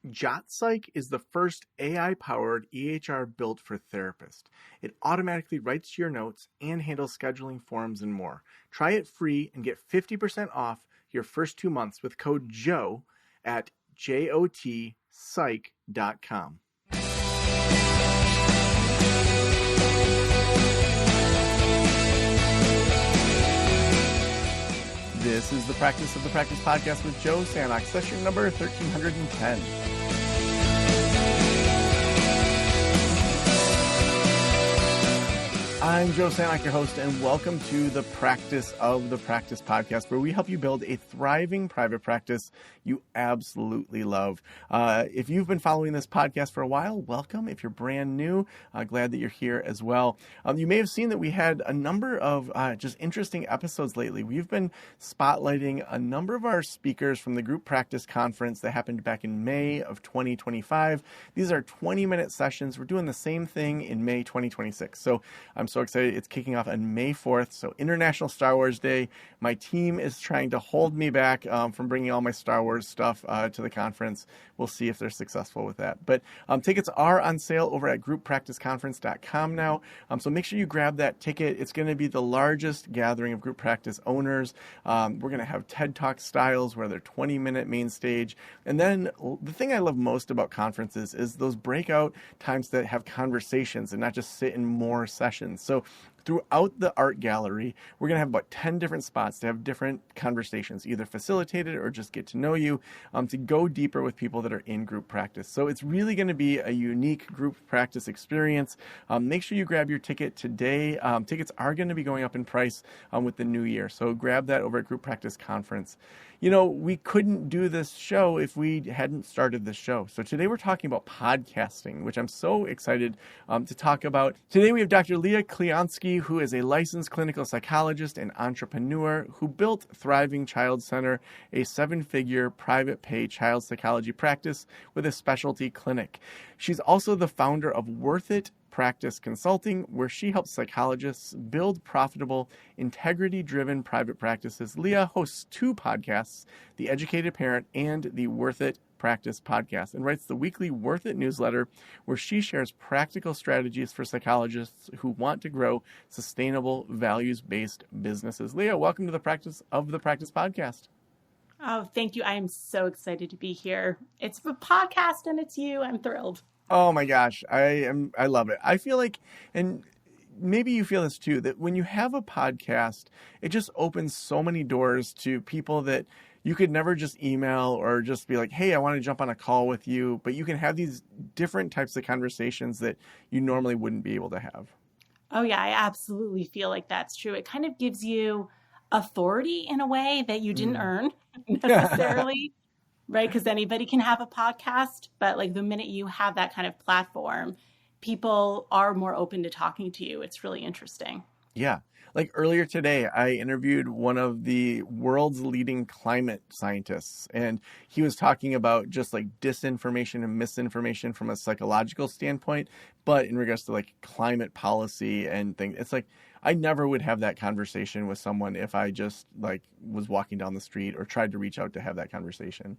JotPsych is the first AI-powered EHR built for therapists. It automatically writes your notes and handles scheduling forms and more. Try it free and get 50% off your first 2 months with code JOE at jotpsych.com. This is the Practice of the Practice podcast with Joe Sanok, session number 1310. I'm Joe Sanok, your host, and welcome to the Practice of the Practice podcast, where we help you build a thriving private practice you absolutely love. If you've been following this podcast for a while, welcome. If you're brand new, glad that you're here as well. You may have seen that we had a number of just interesting episodes lately. We've been spotlighting a number of our speakers from the Group Practice Conference that happened back in May of 2025. These are 20-minute sessions. We're doing the same thing in May 2026. So I'm so excited. It's kicking off on May 4th, so International Star Wars Day. My team is trying to hold me back from bringing all my Star Wars stuff to the conference. We'll see if they're successful with that. But tickets are on sale over at grouppracticeconference.com now, so make sure you grab that ticket. It's going to be the largest gathering of group practice owners. We're going to have TED Talk styles where they're 20-minute main stage. And then the thing I love most about conferences is those breakout times that have conversations and not just sit in more sessions. So throughout the art gallery, we're going to have about 10 different spots to have different conversations, either facilitated or just get to know you, to go deeper with people that are in group practice. So it's really going to be a unique group practice experience. Make sure you grab your ticket today. Tickets are going to be going up in price with the new year. So grab that over at Group Practice Conference. You know, we couldn't do this show if we hadn't started this show. So today we're talking about podcasting, which I'm so excited to talk about. Today we have Dr. Leah Clionsky, who is a licensed clinical psychologist and entrepreneur who built Thriving Child Center, a 7-figure private pay child psychology practice with a specialty clinic. She's also the founder of Worth It Practice Consulting, where she helps psychologists build profitable, integrity-driven private practices. Leah hosts 2 podcasts, The Educated Parent and the Worth It Practice podcast, and writes the weekly Worth It newsletter, where she shares practical strategies for psychologists who want to grow sustainable, values-based businesses. Leah, welcome to the Practice of the Practice podcast. Oh, thank you. I am so excited to be here. It's a podcast and it's you. I'm thrilled. Oh my gosh, I love it. I feel like, and maybe you feel this too, that when you have a podcast, it just opens so many doors to people that you could never just email or just be like, hey, I want to jump on a call with you. But you can have these different types of conversations that you normally wouldn't be able to have. Oh yeah, I absolutely feel like that's true. It kind of gives you authority in a way that you didn't earn necessarily. Right? Because anybody can have a podcast, but like the minute you have that kind of platform, people are more open to talking to you. It's really interesting. Yeah. Like earlier today, I interviewed one of the world's leading climate scientists, and he was talking about just like disinformation and misinformation from a psychological standpoint, but in regards to like climate policy and things, it's like, I never would have that conversation with someone if I just like was walking down the street or tried to reach out to have that conversation.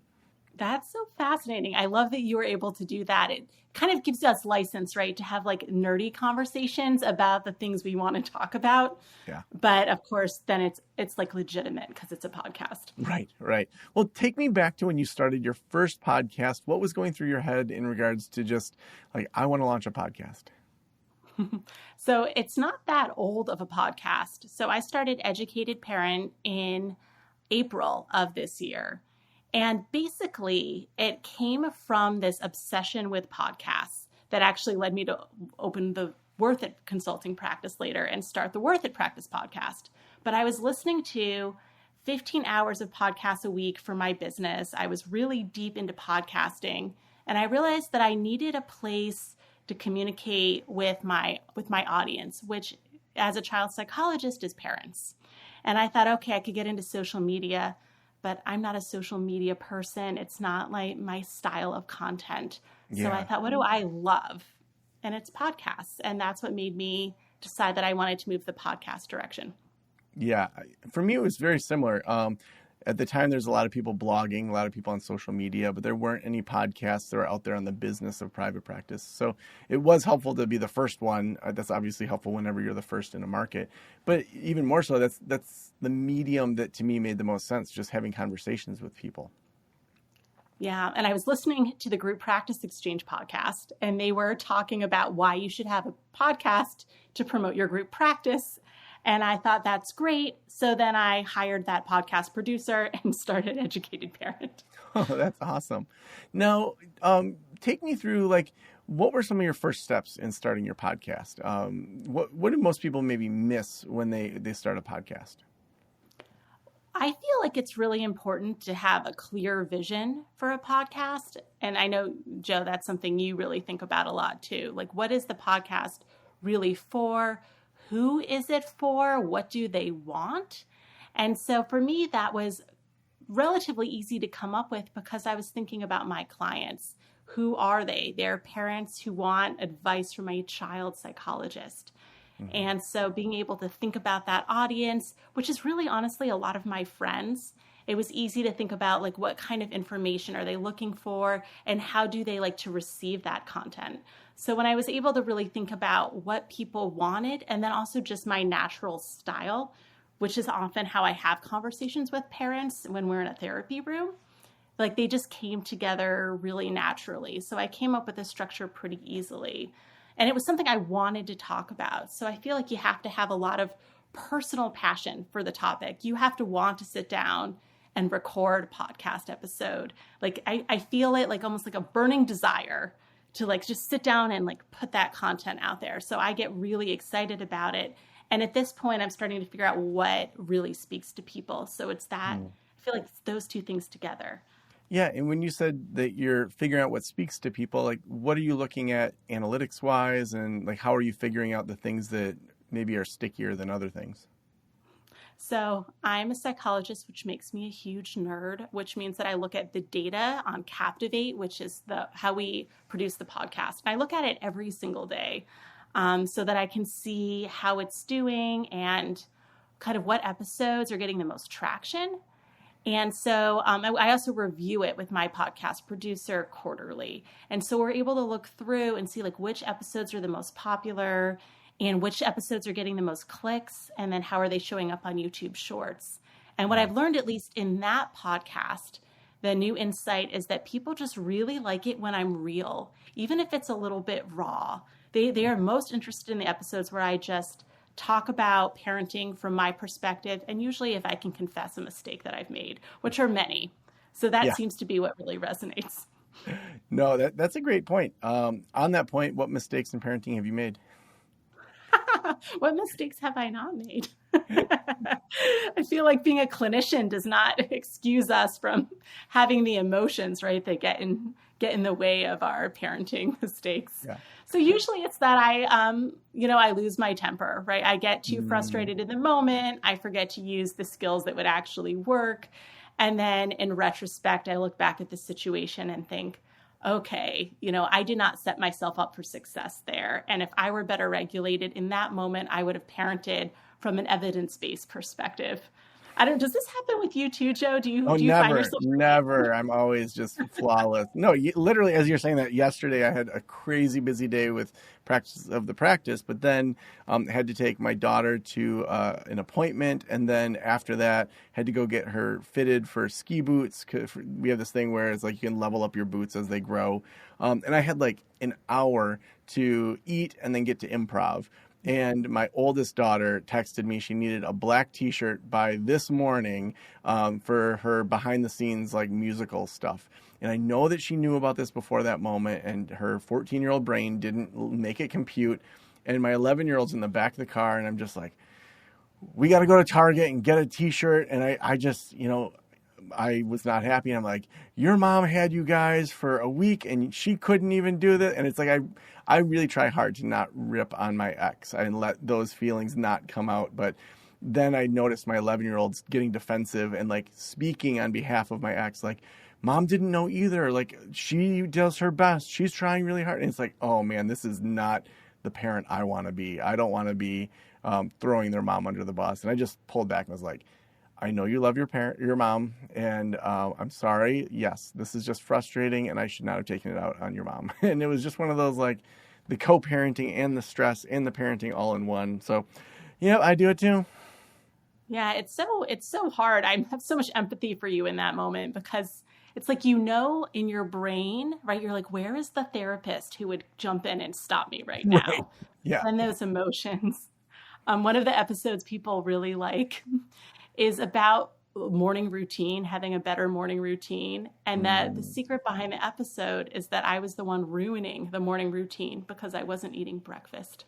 That's so fascinating. I love that you were able to do that. It kind of gives us license, right, to have like nerdy conversations about the things we want to talk about. Yeah. But of course, then it's like legitimate because it's a podcast. Right, right. Well, take me back to when you started your first podcast. What was going through your head in regards to just like, I want to launch a podcast? So it's not that old of a podcast. So I started Educated Parent in April of this year. And basically, it came from this obsession with podcasts that actually led me to open the Worth It consulting practice later and start the Worth It Practice podcast. But I was listening to 15 hours of podcasts a week for my business. I was really deep into podcasting, and I realized that I needed a place to communicate with my audience, which as a child psychologist is parents. And I thought, okay, I could get into social media, but I'm not a social media person. It's not like my style of content. Yeah. So I thought, what do I love? And it's podcasts. And that's what made me decide that I wanted to move the podcast direction. Yeah. For me, it was very similar. at the time, there's a lot of people blogging, a lot of people on social media, but there weren't any podcasts that were out there on the business of private practice. So it was helpful to be the first one. That's obviously helpful whenever you're the first in a market. But even more so, that's the medium that to me made the most sense, just having conversations with people. Yeah. And I was listening to the Group Practice Exchange podcast, and they were talking about why you should have a podcast to promote your group practice. And I thought, that's great. So then I hired that podcast producer and started Educated Parent. Oh, that's awesome. Now, take me through, like, what were some of your first steps in starting your podcast? What do most people maybe miss when they start a podcast? I feel like it's really important to have a clear vision for a podcast. And I know, Joe, that's something you really think about a lot too. Like, what is the podcast really for? Who is it for? What do they want? And so for me, that was relatively easy to come up with because I was thinking about my clients. Who are they? They're parents who want advice from a child psychologist. Mm-hmm. And so being able to think about that audience, which is really honestly a lot of my friends, it was easy to think about, like, what kind of information are they looking for and how do they like to receive that content? So when I was able to really think about what people wanted and then also just my natural style, which is often how I have conversations with parents when we're in a therapy room, like they just came together really naturally. So I came up with a structure pretty easily. And it was something I wanted to talk about. So I feel like you have to have a lot of personal passion for the topic. You have to want to sit down and record a podcast episode. Like I feel it like almost like a burning desire to like just sit down and like put that content out there. So I get really excited about it. And at this point, I'm starting to figure out what really speaks to people. So it's that, I feel like it's those two things together. Yeah. And when you said that you're figuring out what speaks to people, like, what are you looking at analytics wise? And like, how are you figuring out the things that maybe are stickier than other things? So I'm a psychologist, which makes me a huge nerd, which means that I look at the data on Captivate, which is how we produce the podcast. And I look at it every single day so that I can see how it's doing and kind of what episodes are getting the most traction. And so I also review it with my podcast producer quarterly. And so we're able to look through and see like which episodes are the most popular and which episodes are getting the most clicks, and then how are they showing up on YouTube Shorts. And what I've learned, at least in that podcast, the new insight is that people just really like it when I'm real, even if it's a little bit raw. They are most interested in the episodes where I just talk about parenting from my perspective, and usually if I can confess a mistake that I've made, which are many. So that seems to be what really resonates. No, that's a great point. On that point, what mistakes in parenting have you made? What mistakes have I not made? I feel like being a clinician does not excuse us from having the emotions, right, that get in the way of our parenting mistakes. Yeah. So usually it's that I lose my temper, right? I get too frustrated in the moment. I forget to use the skills that would actually work. And then in retrospect, I look back at the situation and think, okay, I did not set myself up for success there. And if I were better regulated in that moment, I would have parented from an evidence-based perspective. Does this happen with you too, Joe? Do you find yourself? Never. I'm always just flawless. No, literally, as you're saying that, yesterday I had a crazy busy day with practice of the practice, but then had to take my daughter to an appointment. And then after that, had to go get her fitted for ski boots. We have this thing where it's like you can level up your boots as they grow. And I had like an hour to eat and then get to improv. And my oldest daughter texted me she needed a black T-shirt by this morning for her behind the scenes like musical stuff. And I know that she knew about this before that moment, and her 14-year-old brain didn't make it compute. And my 11-year-old's in the back of the car, and I'm just like, we got to go to Target and get a T-shirt. And I just, I was not happy. And I'm like, your mom had you guys for a week and she couldn't even do that. And it's like, I really try hard to not rip on my ex and let those feelings not come out. But then I noticed my 11-year-old's getting defensive and like speaking on behalf of my ex, like, mom didn't know either. Like, she does her best. She's trying really hard. And it's like, oh man, this is not the parent I want to be. I don't want to be throwing their mom under the bus. And I just pulled back and was like, I know you love your mom, and I'm sorry. Yes, this is just frustrating, and I should not have taken it out on your mom. And it was just one of those, like, the co-parenting and the stress and the parenting all in one. So, yeah, I do it too. Yeah, it's so hard. I have so much empathy for you in that moment because it's like, in your brain, right? You're like, where is the therapist who would jump in and stop me right now? Right. Yeah. And those emotions. One of the episodes people really like is about morning routine, having a better morning routine. And that the secret behind the episode is that I was the one ruining the morning routine because I wasn't eating breakfast.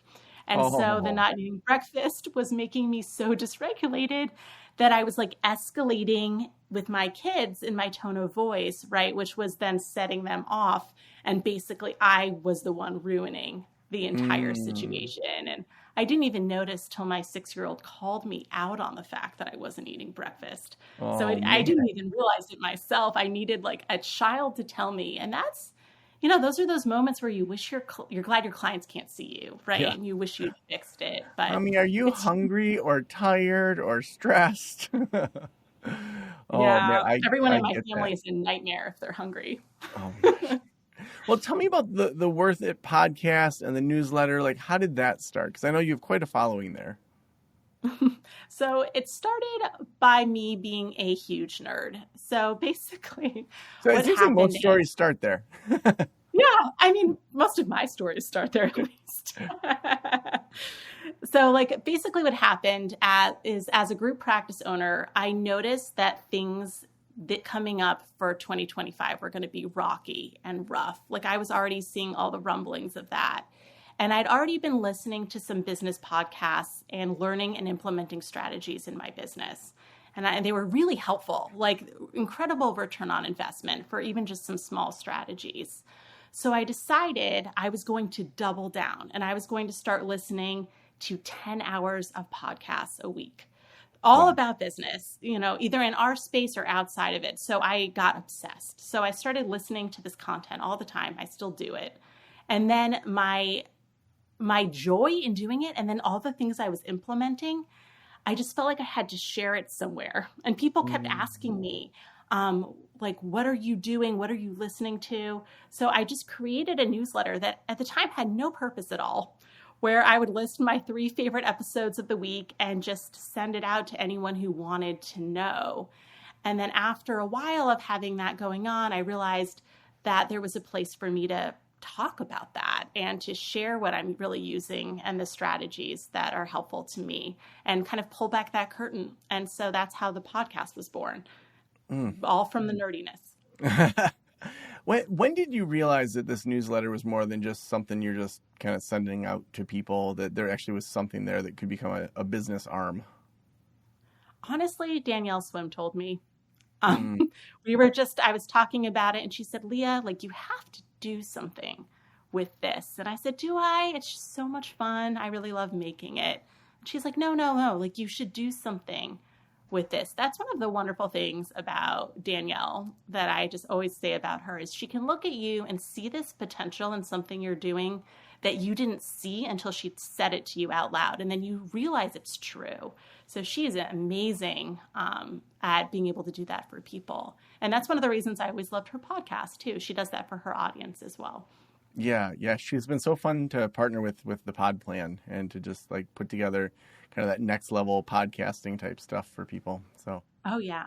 And so the not eating breakfast was making me so dysregulated that I was like escalating with my kids in my tone of voice, right? Which was then setting them off. And basically I was the one ruining the entire situation. And I didn't even notice till my 6-year-old called me out on the fact that I wasn't eating breakfast. So I didn't even realize it myself. I needed like a child to tell me. And that's, those are those moments where you wish you're glad your clients can't see you, right? Yeah. And you wish you'd fixed it. But I mean, are you hungry or tired or stressed? Man, everyone in my family is a nightmare if they're hungry. Oh my gosh. Well, tell me about the Worth It podcast and the newsletter. Like, how did that start? Because I know you have quite a following there. So it started by me being a huge nerd. So basically, it seems like most stories start there. Yeah, I mean, most of my stories start there at least. So like basically what happened is as a group practice owner, I noticed that things that coming up for 2025 were going to be rocky and rough. Like I was already seeing all the rumblings of that. And I'd already been listening to some business podcasts and learning and implementing strategies in my business. And they were really helpful, like incredible return on investment for even just some small strategies. So I decided I was going to double down and I was going to start listening to 10 hours of podcasts a week. All about business, either in our space or outside of it. So I got obsessed. So I started listening to this content all the time. I still do it. And then my joy in doing it, and then all the things I was implementing, I just felt like I had to share it somewhere. And people kept asking me, like, what are you doing? What are you listening to? So I just created a newsletter that at the time had no purpose at all, where I would list my 3 favorite episodes of the week and just send it out to anyone who wanted to know. And then after a while of having that going on, I realized that there was a place for me to talk about that and to share what I'm really using and the strategies that are helpful to me and kind of pull back that curtain. And so that's how the podcast was born, all from the nerdiness. When did you realize that this newsletter was more than just something you're just kind of sending out to people, that there actually was something there that could become a business arm? Honestly, Danielle Swim told me. I was talking about it and she said, Leah, like you have to do something with this. And I said, do I? It's just so much fun. I really love making it. And she's like, no, like you should do something with this. That's one of the wonderful things about Danielle that I just always say about her is she can look at you and see this potential in something you're doing that you didn't see until she said it to you out loud. And then you realize it's true. So she is amazing at being able to do that for people. And that's one of the reasons I always loved her podcast too. She does that for her audience as well. Yeah. She's been so fun to partner with the pod plan and to just like put together kind of that next level podcasting type stuff for people. So. Oh yeah.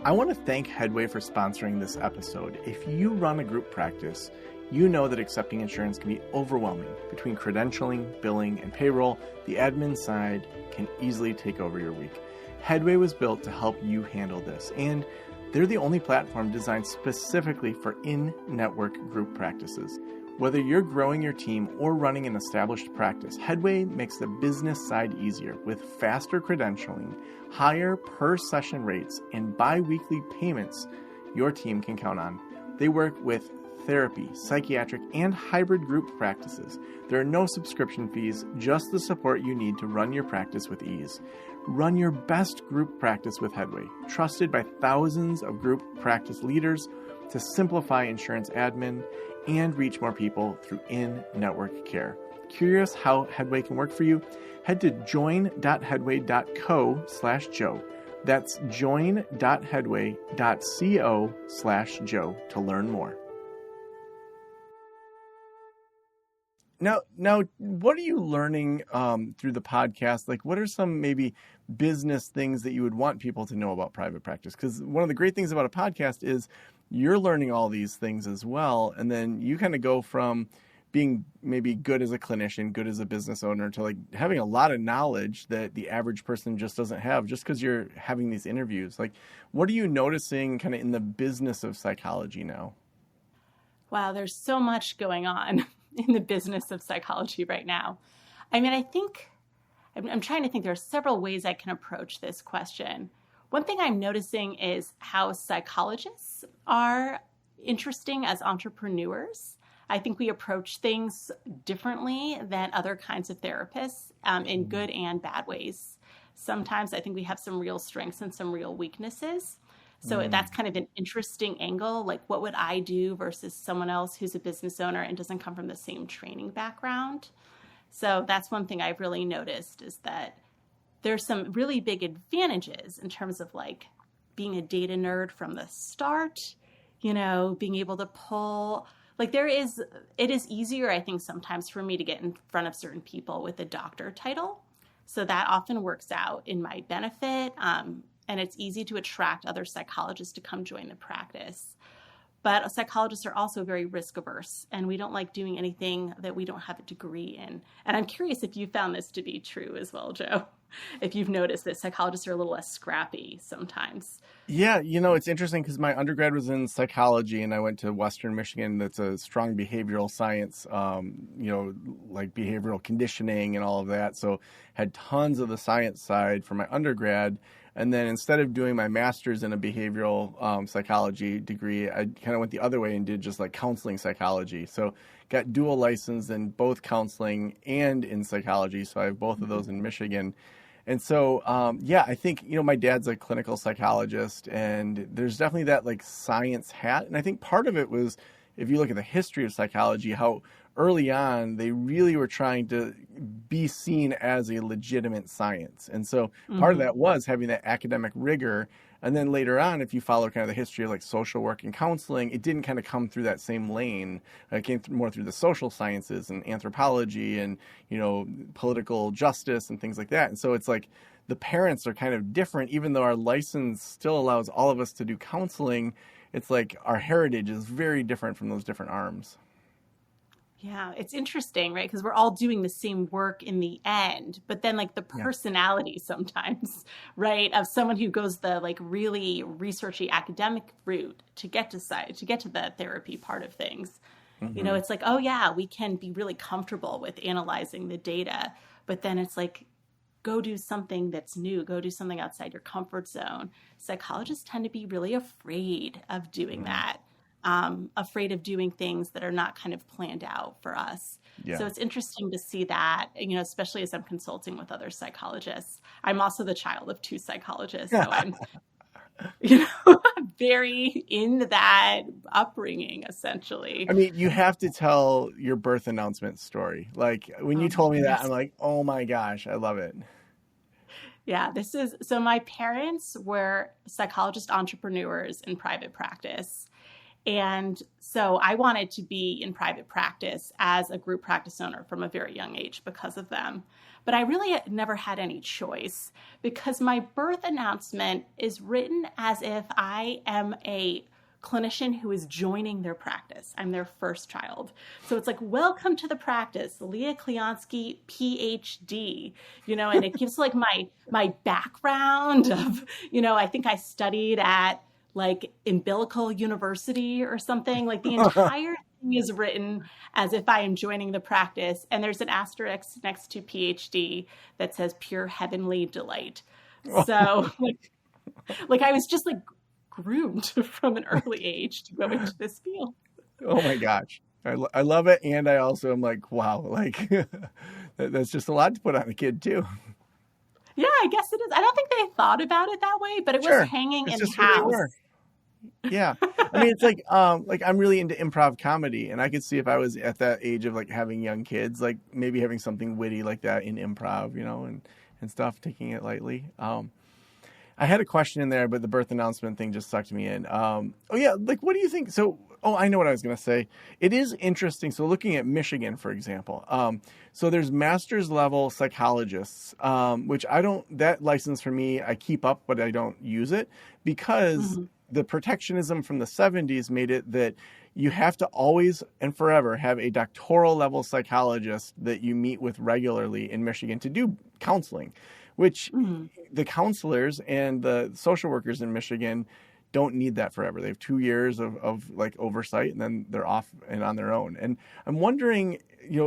I want to thank Headway for sponsoring this episode. If you run a group practice, you know that accepting insurance can be overwhelming. Between credentialing, billing, and payroll, the admin side can easily take over your week. Headway was built to help you handle this, and they're the only platform designed specifically for in-network group practices. Whether you're growing your team or running an established practice, Headway makes the business side easier with faster credentialing, higher per-session rates, and bi-weekly payments your team can count on. They work with therapy, psychiatric, and hybrid group practices. There are no subscription fees, just the support you need to run your practice with ease. Run your best group practice with Headway, trusted by thousands of group practice leaders to simplify insurance admin and reach more people through in-network care. Curious how Headway can work for you? Head to join.headway.co/Joe. That's join.headway.co/Joe to learn more. Now, what are you learning through the podcast? Like, what are some maybe business things that you would want people to know about private practice? Because one of the great things about a podcast is you're learning all these things as well. And then you kind of go from being maybe good as a clinician, good as a business owner, to like having a lot of knowledge that the average person just doesn't have just because you're having these interviews. Like, what are you noticing kind of in the business of psychology now? Wow, there's so much going on in the business of psychology right now. I mean, I'm trying to think, there are several ways I can approach this question. One thing I'm noticing is how psychologists are interesting as entrepreneurs. I think we approach things differently than other kinds of therapists in good and bad ways. Sometimes I think we have some real strengths and some real weaknesses. So that's kind of an interesting angle. Like, what would I do versus someone else who's a business owner and doesn't come from the same training background? So that's one thing I've really noticed, is that there's some really big advantages in terms of like being a data nerd from the start, being able to pull, like it is easier, I think, sometimes for me to get in front of certain people with a doctor title. So that often works out in my benefit. And it's easy to attract other psychologists to come join the practice. But psychologists are also very risk averse, and we don't like doing anything that we don't have a degree in. And I'm curious if you found this to be true as well, Joe, if you've noticed that psychologists are a little less scrappy sometimes. Yeah, it's interesting because my undergrad was in psychology, and I went to Western Michigan. That's a strong behavioral science, like behavioral conditioning and all of that. So had tons of the science side for my undergrad. And then instead of doing my master's in a behavioral psychology degree, I kind of went the other way and did just like counseling psychology. So got dual license in both counseling and in psychology. So I have both of those in Michigan. And so, I think, my dad's a clinical psychologist, and there's definitely that like science hat. And I think part of it was, if you look at the history of psychology, how early on they really were trying to be seen as a legitimate science. And so part of that was having that academic rigor. And then later on, if you follow kind of the history of like social work and counseling, it didn't kind of come through that same lane. It came more through the social sciences and anthropology and, political justice and things like that. And so it's like the parents are kind of different, even though our license still allows all of us to do counseling. It's like our heritage is very different from those different arms. Yeah, it's interesting, right? Because we're all doing the same work in the end, but then like the personality sometimes, right, of someone who goes the like really researchy academic route to get to the therapy part of things. It's like, oh yeah, we can be really comfortable with analyzing the data, but then it's like, go do something that's new, go do something outside your comfort zone. Psychologists tend to be really afraid of doing that. Afraid of doing things that are not kind of planned out for us. Yeah. So it's interesting to see that, especially as I'm consulting with other psychologists. I'm also the child of two psychologists, so I'm, very in that upbringing, essentially. I mean, you have to tell your birth announcement story. Like when you told me that, I'm like, oh my gosh, I love it. Yeah, so my parents were psychologist entrepreneurs in private practice. And so I wanted to be in private practice as a group practice owner from a very young age because of them. But I really never had any choice, because my birth announcement is written as if I am a clinician who is joining their practice. I'm their first child. So it's like, welcome to the practice, Leah Clionsky, PhD, and it gives like my background of, I think I studied at like Umbilical University or something. Like the entire thing is written as if I am joining the practice. And there's an asterisk next to PhD that says pure heavenly delight. So like I was just like groomed from an early age to go into this field. Oh my gosh. I love it. And I also am like, wow, like that's just a lot to put on a kid too. Yeah, I guess it is. I don't think they thought about it that way, but it was hanging in house. Yeah. I mean, it's like I'm really into improv comedy, and I could see if I was at that age of like having young kids, like maybe having something witty like that in improv, and stuff, taking it lightly. I had a question in there, but the birth announcement thing just sucked me in. Oh yeah, like what do you think? So, I know what I was going to say. It is interesting. So looking at Michigan, for example, so there's master's level psychologists, which that license for me, I keep up, but I don't use it because the protectionism from the 70s made it that you have to always and forever have a doctoral level psychologist that you meet with regularly in Michigan to do counseling, which the counselors and the social workers in Michigan don't need that forever. They have 2 years of like oversight, and then they're off and on their own. And I'm wondering,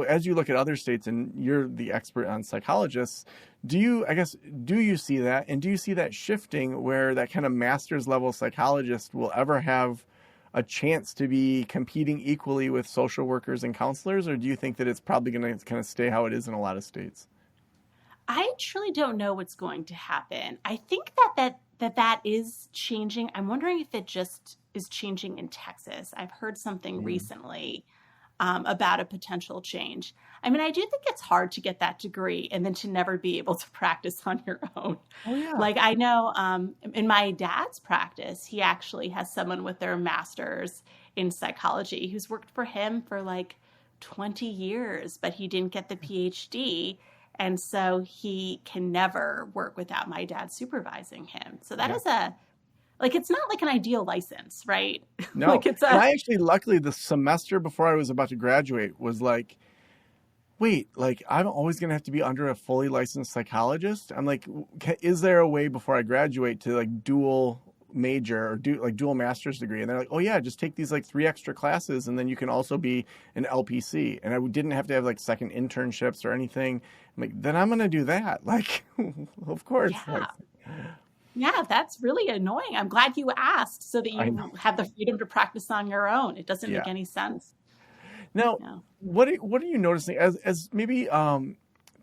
as you look at other states, and you're the expert on psychologists, do you see that? And do you see that shifting where that kind of master's level psychologist will ever have a chance to be competing equally with social workers and counselors? Or do you think that it's probably going to kind of stay how it is in a lot of states? I truly don't know what's going to happen. I think that is changing. I'm wondering if it just is changing in Texas. I've heard something recently about a potential change. I mean, I do think it's hard to get that degree and then to never be able to practice on your own. Oh, yeah. Like I know in my dad's practice, he actually has someone with their master's in psychology who's worked for him for like 20 years, but he didn't get the PhD. And so he can never work without my dad supervising him. So that is it's not like an ideal license, right? No. And I actually, luckily, the semester before I was about to graduate was like, wait, like I'm always going to have to be under a fully licensed psychologist? I'm like, is there a way before I graduate to like dual major or do like dual master's degree? And they're like, oh yeah, just take these like 3 extra classes and then you can also be an LPC. And I didn't have to have like second internships or anything. I'm like, then I'm going to do that. Like, of course. Yeah. Yeah, that's really annoying. I'm glad you asked so that you have the freedom to practice on your own. It doesn't make any sense. Now, what are you noticing as maybe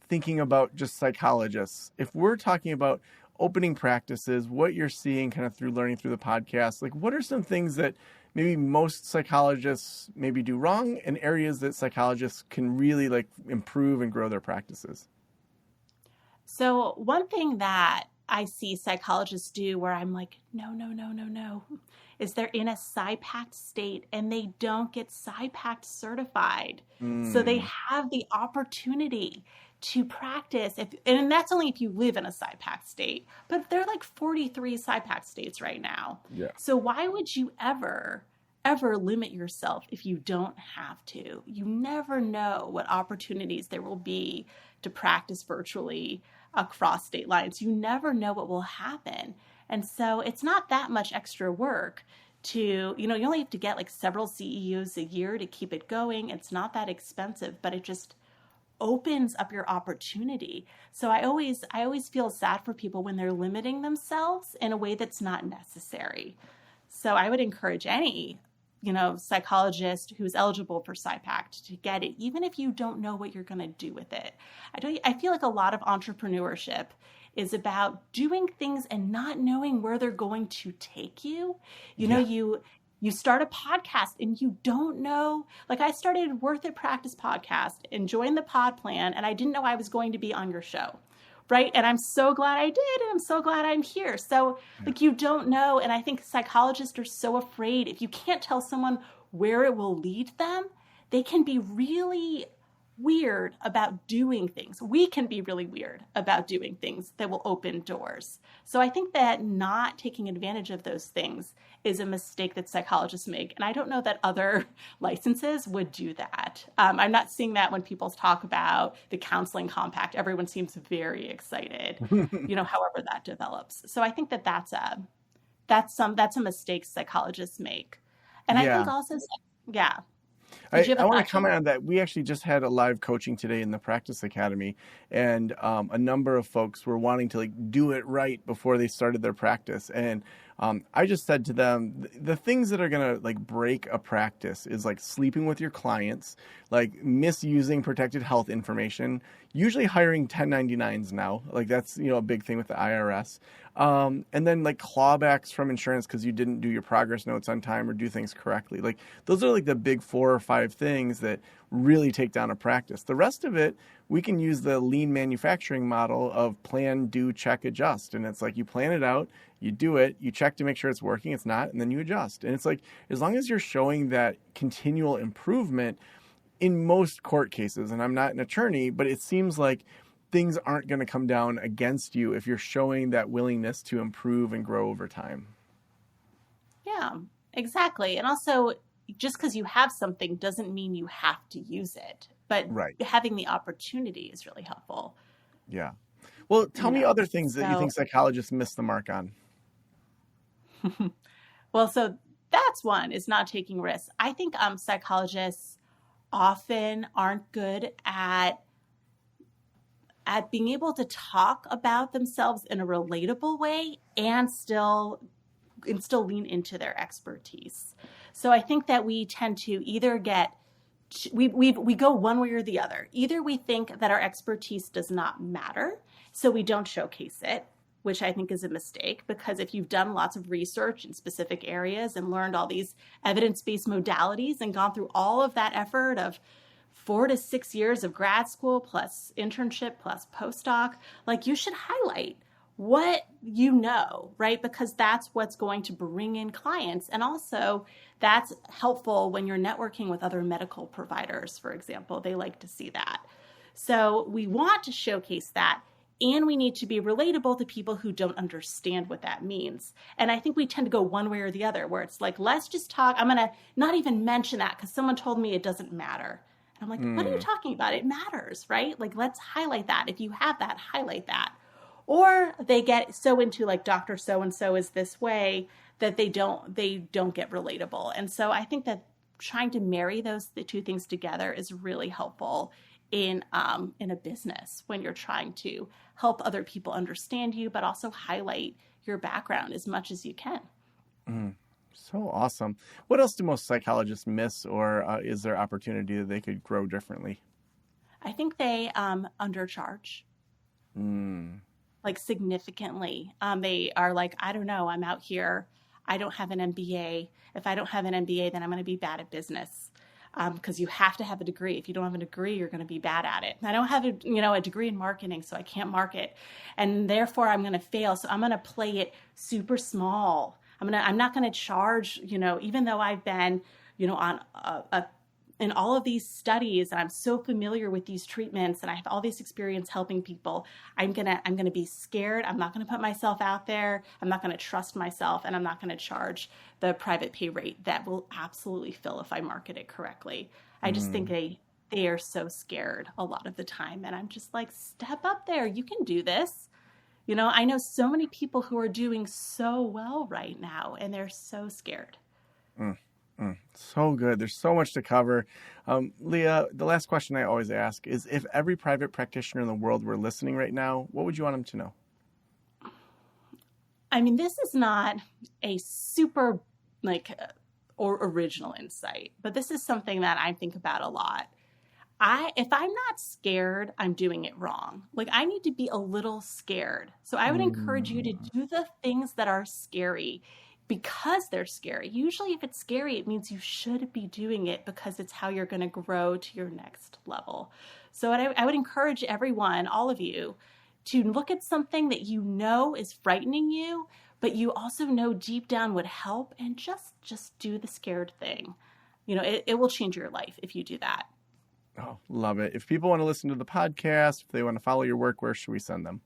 thinking about just psychologists? If we're talking about opening practices, what you're seeing kind of through learning through the podcast, like what are some things that maybe most psychologists maybe do wrong and areas that psychologists can really like improve and grow their practices? So one thing that I see psychologists do where I'm like, no, is they're in a PsyPact state and they don't get PsyPact certified. So they have the opportunity to practice, and that's only if you live in a PsyPact state, but there are like 43 PsyPact states right now. Yeah. So why would you ever limit yourself if you don't have to? You never know what opportunities there will be to practice virtually across state lines. You never know what will happen. And so it's not that much extra work to, you only have to get like several CEUs a year to keep it going. It's not that expensive, but it just opens up your opportunity. So I always feel sad for people when they're limiting themselves in a way that's not necessary. So I would encourage any, psychologist who's eligible for PsyPact to get it, even if you don't know what you're going to do with it. I feel like a lot of entrepreneurship is about doing things and not knowing where they're going to take you. You start a podcast and you don't know, like I started Worth It Practice podcast and joined the pod plan and I didn't know I was going to be on your show, right? And I'm so glad I did and I'm so glad I'm here. So like you don't know, and I think psychologists are so afraid if you can't tell someone where it will lead them, they can be really weird about doing things. We can be really weird about doing things that will open doors. So I think that not taking advantage of those things is a mistake that psychologists make. And I don't know that other licenses would do that. I'm not seeing that when people talk about the counseling compact. Everyone seems very excited, however that develops. So I think that's a mistake psychologists make. And I think also, I want to comment on that. We actually just had a live coaching today in the Practice Academy, and a number of folks were wanting to do it right before they started their practice. And I just said to them, the things that are going to break a practice is sleeping with your clients, misusing protected health information, usually hiring 1099s now. That's, a big thing with the IRS. And then like clawbacks from insurance because you didn't do your progress notes on time or do things correctly. Like those are like the big 4 or 5 things that really take down a practice. The rest of it, we can use the lean manufacturing model of plan, do, check, adjust. And it's like you plan it out, you do it, you check to make sure it's working, it's not, and then you adjust. And it's like, as long as you're showing that continual improvement in most court cases, and I'm not an attorney, but it seems like things aren't going to come down against you if you're showing that willingness to improve and grow over time. Yeah, exactly. And also, just because you have something doesn't mean you have to use it, but having the opportunity is really helpful. Yeah. Well, tell me other things that you think psychologists miss the mark on. Well, so that's one, is not taking risks. I think psychologists often aren't good at being able to talk about themselves in a relatable way and still lean into their expertise. So I think that we tend to either we go one way or the other. Either we think that our expertise does not matter, so we don't showcase it, which I think is a mistake, because if you've done lots of research in specific areas and learned all these evidence-based modalities and gone through all of that effort of 4 to 6 years of grad school plus internship plus postdoc, like you should highlight what you know, right? Because that's what's going to bring in clients. And also that's helpful when you're networking with other medical providers, for example. They like to see that. So we want to showcase that, and we need to be relatable to people who don't understand what that means. And I think we tend to go one way or the other, where it's like, let's just talk. I'm going to not even mention that because someone told me it doesn't matter. I'm like, what are you talking about? It matters, right? Like, let's highlight that. If you have that, highlight that. Or they get so into like Dr. So-and-so is this way that they don't get relatable. And so I think that trying to marry the two things together is really helpful in a business when you're trying to help other people understand you, but also highlight your background as much as you can. So awesome. What else do most psychologists miss, or is there opportunity that they could grow differently? I think they undercharge, like significantly. They are like, I don't know, I'm out here. I don't have an MBA. If I don't have an MBA, then I'm going to be bad at business. Because you have to have a degree. If you don't have a degree, you're going to be bad at it. I don't have a degree in marketing, so I can't market, and therefore I'm going to fail. So I'm going to play it super small. I'm not going to charge, even though I've been, on in all of these studies, and I'm so familiar with these treatments, and I have all this experience helping people. I'm gonna be scared. I'm not going to put myself out there. I'm not going to trust myself, and I'm not going to charge the private pay rate that will absolutely fill if I market it correctly. I just think they are so scared a lot of the time, and I'm just like, step up there. You can do this. I know so many people who are doing so well right now, and they're so scared. So good. There's so much to cover. Leah, the last question I always ask is, if every private practitioner in the world were listening right now, what would you want them to know? I mean, this is not a super or original insight, but this is something that I think about a lot. If I'm not scared, I'm doing it wrong. Like, I need to be a little scared. So I would encourage you to do the things that are scary because they're scary. Usually if it's scary, it means you should be doing it because it's how you're going to grow to your next level. So I would encourage everyone, all of you, to look at something that you know is frightening you, but you also know deep down would help, and just do the scared thing. It will change your life if you do that. Oh, love it. If people want to listen to the podcast, if they want to follow your work, where should we send them?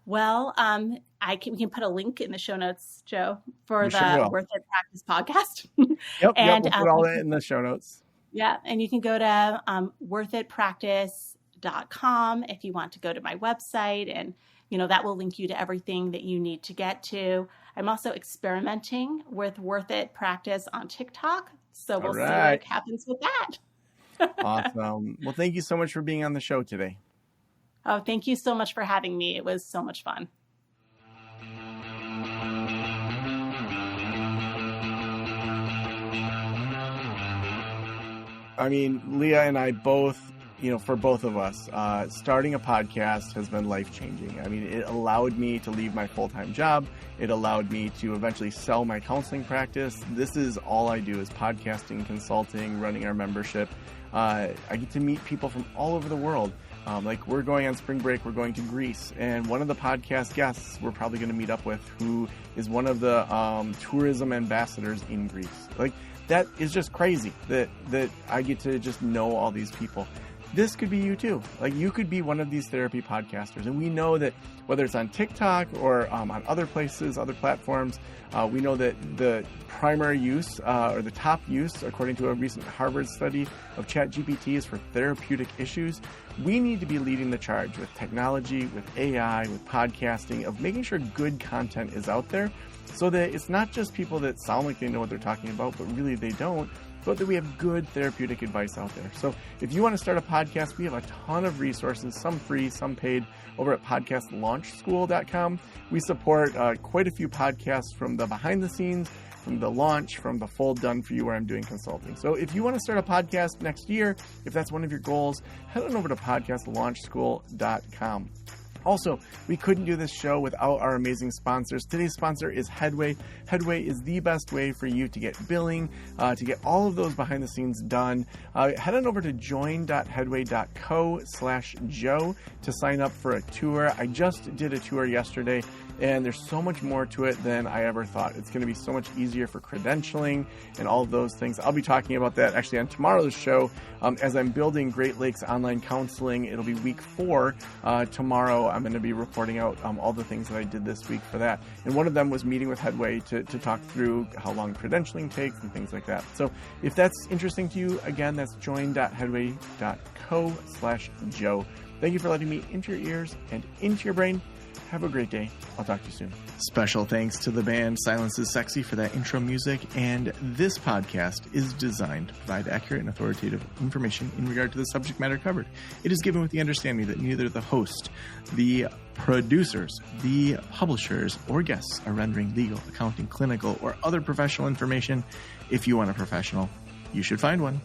Well, we can put a link in the show notes, Joe, for the Worth It Practice podcast. Yep, we'll put all that in the show notes. Yeah, and you can go to worthitpractice.com if you want to go to my website, and that will link you to everything that you need to get to. I'm also experimenting with Worth It Practice on TikTok, so we'll see what happens with that. Awesome. Well, thank you so much for being on the show today. Oh, thank you so much for having me. It was so much fun. I mean, Leah and I both for both of us, starting a podcast has been life-changing. I mean, it allowed me to leave my full-time job. It allowed me to eventually sell my counseling practice. This is all I do is podcasting, consulting, running our membership. I get to meet people from all over the world. Like we're going on spring break, we're going to Greece, and one of the podcast guests we're probably going to meet up with who is one of the tourism ambassadors in Greece. Like that is just crazy that I get to just know all these people. This could be you too. Like you could be one of these therapy podcasters. And we know that whether it's on TikTok or on other places, other platforms, we know that the primary use or the top use, according to a recent Harvard study of ChatGPT, is for therapeutic issues. We need to be leading the charge with technology, with AI, with podcasting, of making sure good content is out there so that it's not just people that sound like they know what they're talking about, but really they don't. But that we have good therapeutic advice out there. So if you want to start a podcast, we have a ton of resources, some free, some paid, over at podcastlaunchschool.com. We support quite a few podcasts from the behind the scenes, from the launch, from the full done for you where I'm doing consulting. So if you want to start a podcast next year, if that's one of your goals, head on over to podcastlaunchschool.com. Also, we couldn't do this show without our amazing sponsors. Today's sponsor is Headway. Headway is the best way for you to get billing, to get all of those behind the scenes done. Head on over to join.headway.co/Joe to sign up for a tour. I just did a tour yesterday, and there's so much more to it than I ever thought. It's going to be so much easier for credentialing and all of those things. I'll be talking about that actually on tomorrow's show. As I'm building Great Lakes Online Counseling, it'll be week 4 tomorrow. I'm going to be reporting out all the things that I did this week for that. And one of them was meeting with Headway to talk through how long credentialing takes and things like that. So if that's interesting to you, again, that's join.headway.co/Joe. Thank you for letting me into your ears and into your brain. Have a great day. I'll talk to you soon. Special thanks to the band Silence is Sexy for that intro music. And this podcast is designed to provide accurate and authoritative information in regard to the subject matter covered. It is given with the understanding that neither the host, the producers, the publishers, or guests are rendering legal, accounting, clinical, or other professional information. If you want a professional, you should find one.